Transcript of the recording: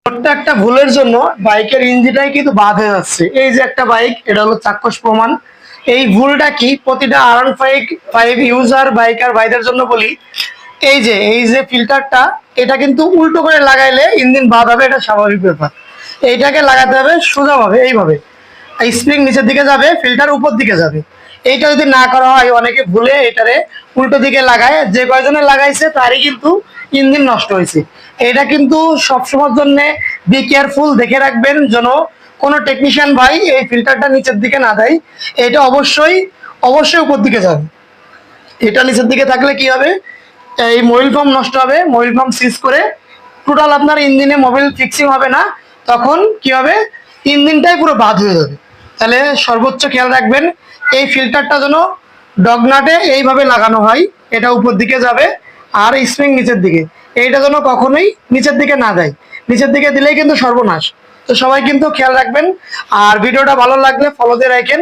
ছোট্ট একটা ভুলের জন্য বাইকের ইঞ্জিনটাই কিন্তু বাদ হয়ে যাচ্ছে। এই যে একটা বাইক, এটা হলো চাক্ষুষ প্রমাণ। এই ভুলটা কি প্রতিটা R15 ইউজার বাইকার ভাইদের জন্য বলি। এই যে ফিল্টারটা, এটা কিন্তু উল্টো করে লাগাইলে ইঞ্জিন বাদ হবে, এটা স্বাভাবিক ব্যাপার। এইটাকে লাগাতে হবে সোজাভাবে, এইভাবে স্প্রিং নিচের দিকে যাবে, ফিল্টার উপর দিকে যাবে। এইটা যদি না করা হয়, অনেকে ভুলে এটারে উল্টো দিকে লাগায়, যে কয়জনে লাগাইছে তারই কিন্তু ইঞ্জিন নষ্ট হয়েছে। এটা কিন্তু সবসময়ের জন্য বি কেয়ারফুল, দেখে রাখবেন যেন কোনো টেকনিশিয়ান ভাই এই ফিল্টারটা নিচের দিকে না দেয়। এটা অবশ্যই অবশ্যই উপর দিকে যাবে। এটা নিচের দিকে থাকলে কি হবে, এই মোবিল পাম্প নষ্ট হবে, মোবিল পাম্প সিজ করে টোটাল আপনার ইঞ্জিনে মোবিল ফিক্সিং হবে না। তখন কি হবে, ইঞ্জিনটাই পুরো বাদ হয়ে যাবে। তাহলে সর্বোচ্চ খেয়াল রাখবেন এই ফিল্টারটা যেন ডগনাটে এইভাবে লাগানো হয়, এটা উপর দিকে যাবে আর স্প্রিং নিচের দিকে। এইটা যেন কখনোই নিচের দিকে না দেয়, নিচের দিকে দিলেই কিন্তু সর্বনাশ। তো সবাই কিন্তু খেয়াল রাখবেন। আর ভিডিওটা ভালো লাগলে ফলো দিয়ে রাখেন।